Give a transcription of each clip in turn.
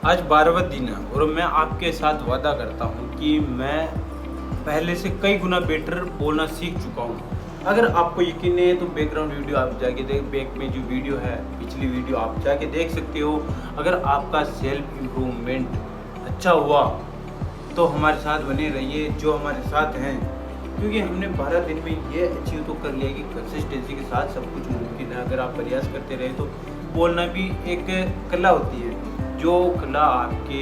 आज 12वां दिन है और मैं आपके साथ वादा करता हूँ कि मैं पहले से कई गुना बेटर बोलना सीख चुका हूँ। अगर आपको यकीन नहीं है तो बैकग्राउंड वीडियो आप जाके देख, बैक में जो वीडियो है पिछली वीडियो आप जाके देख सकते हो। अगर आपका सेल्फ इम्प्रूवमेंट अच्छा हुआ तो हमारे साथ बने रहिए जो हमारे साथ हैं, क्योंकि हमने 12 दिन में ये अचीव तो कर लिया कि कंसिस्टेंसी के साथ सब कुछ मुमकिन है। अगर आप प्रयास करते रहे तो बोलना भी एक कला होती है, जो कला आपके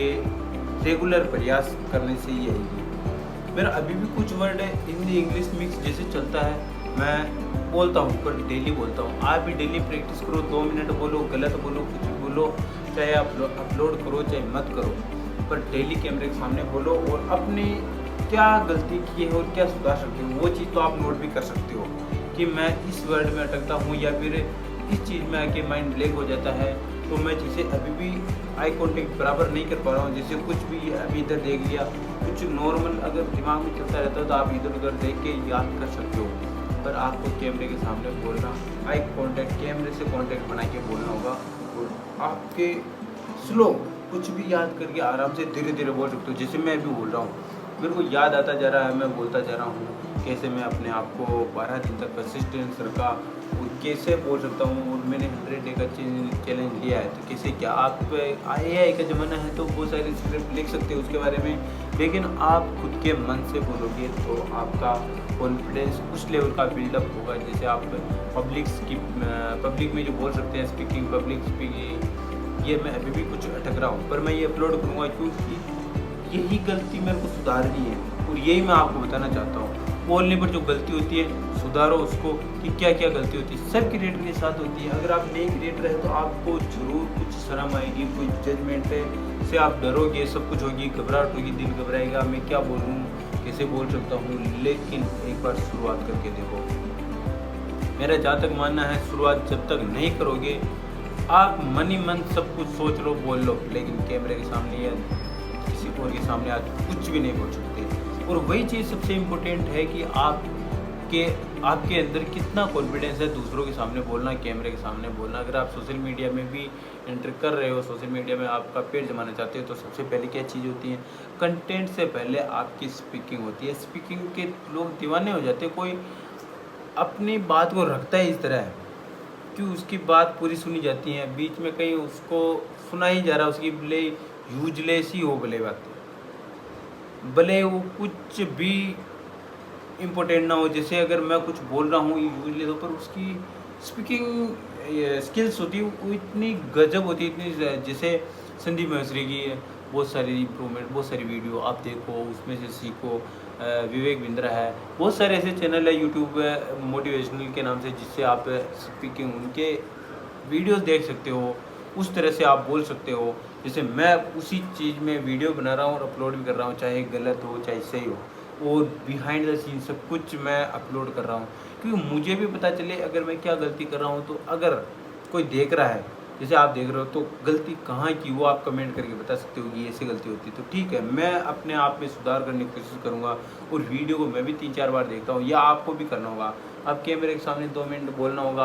रेगुलर प्रयास करने से ही आएगी। मेरा अभी भी कुछ वर्ड हिंदी इंग्लिश मिक्स जैसे चलता है, मैं बोलता हूँ पर डेली बोलता हूँ। आप भी डेली प्रैक्टिस करो, 2 मिनट बोलो, गलत बोलो, कुछ भी बोलो, चाहे आप अपलोड करो चाहे मत करो, पर डेली कैमरे के सामने बोलो और अपनी क्या गलती की है और क्या सुधार सकते हो वो चीज़ तो आप नोट भी कर सकते हो कि मैं इस वर्ड में अटकता हूँ या फिर इस चीज़ में आके माइंड ब्लैंक हो जाता है। तो मैं जैसे अभी भी आई कांटेक्ट बराबर नहीं कर पा रहा हूँ, जैसे कुछ भी अभी इधर देख लिया, कुछ नॉर्मल अगर दिमाग में चलता रहता है तो आप इधर उधर देख के याद कर सकते हो, पर आपको कैमरे के सामने बोलना, आई कांटेक्ट कैमरे से कांटेक्ट बना के बोलना होगा और आपके स्लो कुछ भी याद करके आराम से धीरे धीरे बोल सकते हो। जैसे मैं अभी बोल रहा हूँ, मेरे को याद आता जा रहा है, मैं बोलता जा रहा हूँ कैसे मैं अपने आप को 12 दिन तक कंसिस्टेंस रखा और कैसे बोल सकता हूँ। और मैंने 100 डे का चैलेंज लिया है, तो कैसे क्या आप AI का ज़माना है तो बहुत सारे स्क्रिप्ट लिख सकते हो उसके बारे में, लेकिन आप खुद के मन से बोलोगे तो आपका कॉन्फिडेंस उस लेवल का बिल्डअप होगा जैसे आप पब्लिक में जो बोल सकते हैं, स्पीकिंग पब्लिक स्पीकिंग। ये मैं अभी भी कुछ अटक रहा हूँ, पर मैं ये अपलोड करूँगा क्योंकि यही गलती मेरे को सुधारनी है और यही मैं आपको बताना चाहता हूँ। बोलने पर जो गलती होती है सुधारो उसको, कि क्या क्या गलती होती है, सब क्रिएटर के साथ होती है। अगर आप नए क्रिएटर है तो आपको जरूर कुछ शर्म आएगी, कुछ जजमेंट से आप डरोगे, सब कुछ होगी, घबराहट होगी, दिल घबराएगा, मैं क्या बोलूँ, कैसे बोल सकता हूँ। लेकिन एक बार शुरुआत करके देखो। मेरा जहाँ तक मानना है, शुरुआत जब तक नहीं करोगे आप मन ही मन सब कुछ सोच लो बोल लो, लेकिन कैमरे के सामने या किसी और के सामने आज कुछ भी नहीं बोल सकते। और वही चीज़ सबसे इम्पोर्टेंट है कि आपके अंदर कितना कॉन्फिडेंस है दूसरों के सामने बोलना, कैमरे के सामने बोलना। अगर आप सोशल मीडिया में भी एंटर कर रहे हो, सोशल मीडिया में आपका पेड़ जमाना चाहते हो, तो सबसे पहले क्या चीज़ होती है, कंटेंट से पहले आपकी स्पीकिंग होती है। स्पीकिंग के लोग दीवाने हो जाते हैं। कोई अपनी बात को रखता है इस तरह है कि उसकी बात पूरी सुनी जाती है, बीच में कहीं उसको सुना ही जा रहा है, उसकी भले यूजलेस ही हो, भले बात भले वो कुछ भी इम्पोर्टेंट ना हो। जैसे अगर मैं कुछ बोल रहा हूँ यूजलेस हो, पर उसकी स्पीकिंग स्किल्स होती है वो इतनी गजब होती है, इतनी जैसे संदीप महेश्वरी की बहुत सारी इम्प्रूवमेंट, बहुत सारी वीडियो आप देखो, उसमें से सीखो। विवेक बिंद्रा है, बहुत सारे ऐसे चैनल है यूट्यूब मोटिवेशनल के नाम से, जिससे आप स्पीकिंग उनके वीडियोस देख सकते हो, उस तरह से आप बोल सकते हो। जैसे मैं उसी चीज़ में वीडियो बना रहा हूँ और अपलोड भी कर रहा हूँ, चाहे गलत हो चाहे सही हो, और बिहाइंड द सीन सब कुछ मैं अपलोड कर रहा हूँ, क्योंकि मुझे भी पता चले अगर मैं क्या गलती कर रहा हूँ। तो अगर कोई देख रहा है, जैसे आप देख रहे हो, तो गलती कहाँ की वो आप कमेंट करके बता सकते हो कि ऐसी गलती होती है, तो ठीक है, मैं अपने आप में सुधार करने की कोशिश करूँगा। और वीडियो को मैं भी 3-4 बार देखता हूँ, या आपको भी करना होगा। आप कैमरे के सामने 2 मिनट बोलना होगा,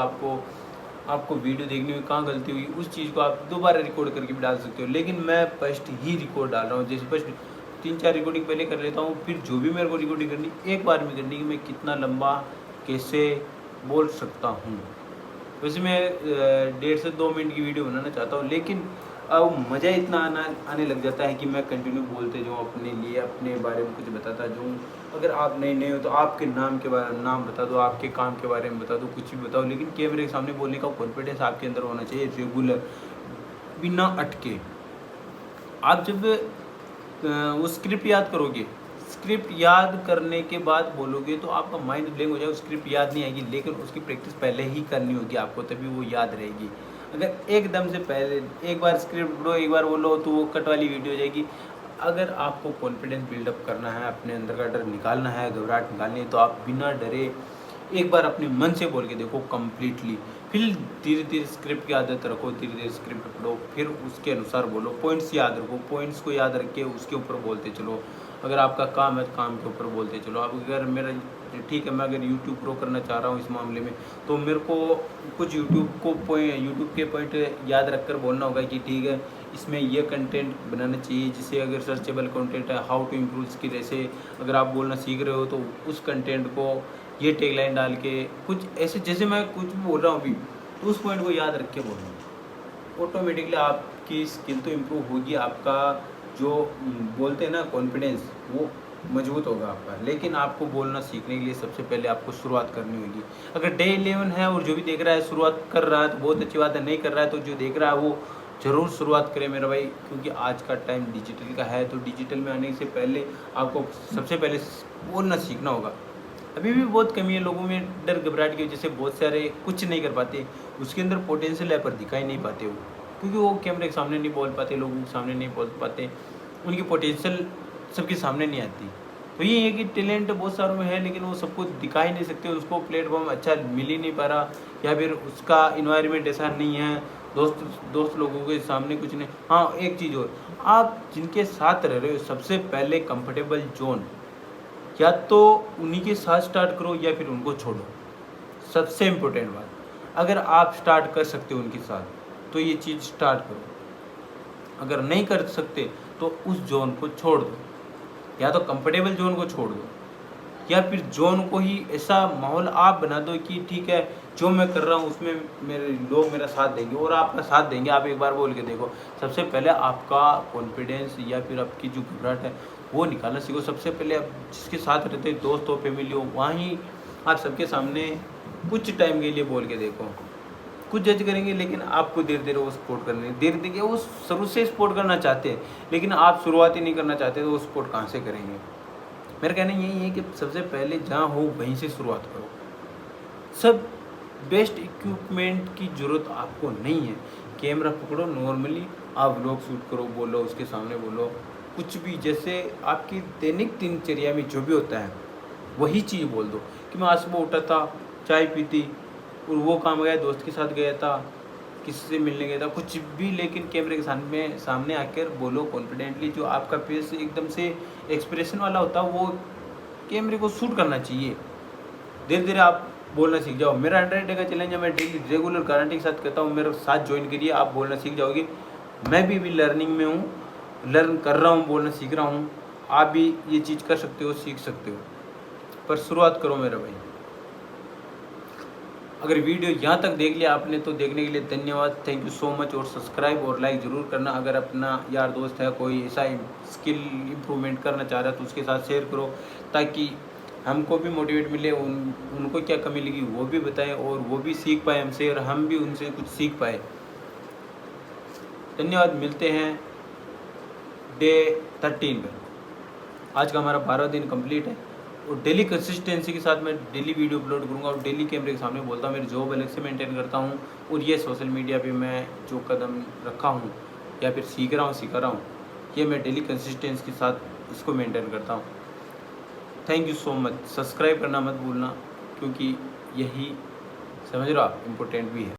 आपको वीडियो देखने में कहाँ गलती हुई उस चीज़ को आप दोबारा रिकॉर्ड करके भी डाल सकते हो। लेकिन मैं फर्स्ट ही रिकॉर्ड डाल रहा हूँ, जैसे फर्स्ट 3-4 रिकॉर्डिंग पहले कर लेता हूँ, फिर जो भी मेरे को रिकॉर्डिंग करनी एक बार में करनी, कि मैं कितना लंबा कैसे बोल सकता हूँ। वैसे मैं 1.5 से 2 मिनट की वीडियो बनाना चाहता हूँ, लेकिन अब मज़ा इतना आने लग जाता है कि मैं कंटिन्यू बोलते जाऊँ, अपने लिए अपने बारे में कुछ बताता जाऊँ। अगर आप नए हो तो आपके नाम बता दो, आपके काम के बारे में बता दो, कुछ भी बताओ, लेकिन कैमरे के सामने बोलने का कॉन्फिडेंस आपके अंदर होना चाहिए, रेगुलर, बिना अटके। आप जब वो स्क्रिप्ट याद करोगे, स्क्रिप्ट याद करने के बाद बोलोगे तो आपका माइंड ब्लैंक हो जाएगा, स्क्रिप्ट याद नहीं आएगी, लेकिन उसकी प्रैक्टिस पहले ही करनी होगी आपको, तभी वो याद रहेगी। अगर एकदम से पहले एक बार स्क्रिप्ट पढ़ो, एक बार बोलो, तो वो कट वाली वीडियो हो जाएगी। अगर आपको कॉन्फिडेंस बिल्डअप करना है, अपने अंदर का डर निकालना है, घबराहट निकालनी है, तो आप बिना डरे एक बार अपने मन से बोल के देखो कम्प्लीटली। फिर धीरे धीरे स्क्रिप्ट की आदत रखो, धीरे धीरे स्क्रिप्ट पढ़ो, फिर उसके अनुसार बोलो। पॉइंट्स याद रखो, पॉइंट्स को याद रख के उसके ऊपर बोलते चलो। अगर आपका काम है तो काम के ऊपर बोलते चलो। अब अगर मेरा ठीक है, मैं अगर यूट्यूब ग्रो करना चाह रहा हूँ इस मामले में, तो मेरे को कुछ यूट्यूब के पॉइंट याद रख कर बोलना होगा कि ठीक है, इसमें ये कंटेंट बनाना चाहिए, जिससे अगर सर्चेबल कंटेंट है, हाउ टू इम्प्रूव स्किल, ऐसे अगर आप बोलना सीख रहे हो तो उस कंटेंट को ये टैगलाइन डाल के कुछ ऐसे, जैसे मैं कुछ भी बोल रहा हूँ अभी, तो उस पॉइंट को याद रख के बोलना, ऑटोमेटिकली आपकी स्किल तो इम्प्रूव होगी, आपका जो बोलते हैं ना कॉन्फिडेंस, वो मजबूत होगा आपका। लेकिन आपको बोलना सीखने के लिए सबसे पहले आपको शुरुआत करनी होगी। अगर डे 11 है और जो भी देख रहा है शुरुआत कर रहा है तो बहुत अच्छी बात है, नहीं कर रहा है तो जो देख रहा है वो ज़रूर शुरुआत करे मेरा भाई, क्योंकि आज का टाइम डिजिटल का है। तो डिजिटल में आने से पहले आपको सबसे पहले बोलना सीखना होगा। अभी भी बहुत कमी है लोगों में, डर घबराहट की वजह से बहुत सारे कुछ नहीं कर पाते। उसके अंदर पोटेंशियल है पर दिखाई नहीं पाते वो, क्योंकि वो कैमरे के सामने नहीं बोल पाते, लोगों के सामने नहीं बोल पाते, उनकी पोटेंशियल सबके सामने नहीं आती। तो ये है कि टैलेंट बहुत सारों में है, लेकिन वो सबको दिखा ही नहीं सकते, उसको प्लेटफॉर्म अच्छा मिल ही नहीं पा रहा, या फिर उसका इन्वायरमेंट ऐसा नहीं है, दोस्त लोगों के सामने कुछ नहीं। हाँ, एक चीज़ और, आप जिनके साथ रह रहे हो सबसे पहले कंफर्टेबल जोन, या तो उन्हीं के साथ स्टार्ट करो या फिर उनको छोड़ो। सबसे इम्पोर्टेंट बात, अगर आप स्टार्ट कर सकते हो उनके साथ तो ये चीज़ स्टार्ट करो, अगर नहीं कर सकते तो उस जोन को छोड़ दो, या तो कंफर्टेबल जोन को छोड़ दो, या फिर जोन को ही ऐसा माहौल आप बना दो कि ठीक है, जो मैं कर रहा हूँ उसमें मेरे लोग मेरा साथ देंगे और आपका साथ देंगे। आप एक बार बोल के देखो, सबसे पहले आपका कॉन्फिडेंस या फिर आपकी जो घबराहट है वो निकालना सीखो। सबसे पहले आप जिसके साथ रहते हो, दोस्त हो, फैमिली हो, वहीं आप सबके सामने कुछ टाइम के लिए बोल के देखो। कुछ जज करेंगे लेकिन आपको धीरे धीरे वो सपोर्ट करने, धीरे धीरे वो शुरू से सपोर्ट करना चाहते हैं, लेकिन आप शुरुआत ही नहीं करना चाहते तो वो सपोर्ट कहाँ से करेंगे। मेरा कहना यही है कि सबसे पहले जहाँ हो वहीं से शुरुआत करो। सब बेस्ट इक्विपमेंट की ज़रूरत आपको नहीं है। कैमरा पकड़ो, नॉर्मली आप व्लॉग शूट करो, बोलो उसके सामने, बोलो कुछ भी, जैसे आपकी दैनिक दिनचर्या में जो भी होता है वही चीज़ बोल दो कि मैं आज सुबह उठा था, चाय पी थी और वो काम गया, दोस्त के साथ गया था, किसी से मिलने गया था, कुछ भी, लेकिन कैमरे के सामने आकर बोलो कॉन्फिडेंटली। जो आपका फेस एकदम से एक्सप्रेशन वाला होता है वो कैमरे को शूट करना चाहिए। धीरे धीरे आप बोलना सीख जाओ। मेरा 100 डे का चैलेंज है, मैं डेली रेगुलर गारंटी के साथ कहता हूँ, मेरे साथ ज्वाइन करिए, आप बोलना सीख जाओगे। मैं भी लर्निंग में हूँ, लर्न कर रहा हूँ, बोलना सीख रहा हूँ। आप भी ये चीज़ कर सकते हो, सीख सकते हो, पर शुरुआत करो मेरा भाई। अगर वीडियो यहाँ तक देख लिया आपने तो देखने के लिए धन्यवाद, थैंक यू सो मच। और सब्सक्राइब और लाइक ज़रूर करना। अगर अपना यार दोस्त है कोई ऐसा स्किल इम्प्रूवमेंट करना चाह रहा है तो उसके साथ शेयर करो, ताकि हमको भी मोटिवेट मिले, उनको क्या कमी लगी वो भी बताएं और वो भी सीख पाए हमसे और हम भी उनसे कुछ सीख पाए। धन्यवाद, मिलते हैं डे 13 पर। आज का हमारा 12वां दिन कंप्लीट है और डेली कंसिस्टेंसी के साथ मैं डेली वीडियो अपलोड करूँगा और डेली कैमरे के सामने बोलता हूँ। मेरी जॉब अलग से मेंटेन करता हूँ और ये सोशल मीडिया पे मैं जो कदम रखा हूँ या फिर सिखा रहा हूँ, ये मैं डेली कंसिस्टेंसी के साथ इसको मेंटेन करता हूँ। Thank you so much. Subscribe करना मत भूलना, क्योंकि यही समझ रहा इम्पोर्टेंट भी है।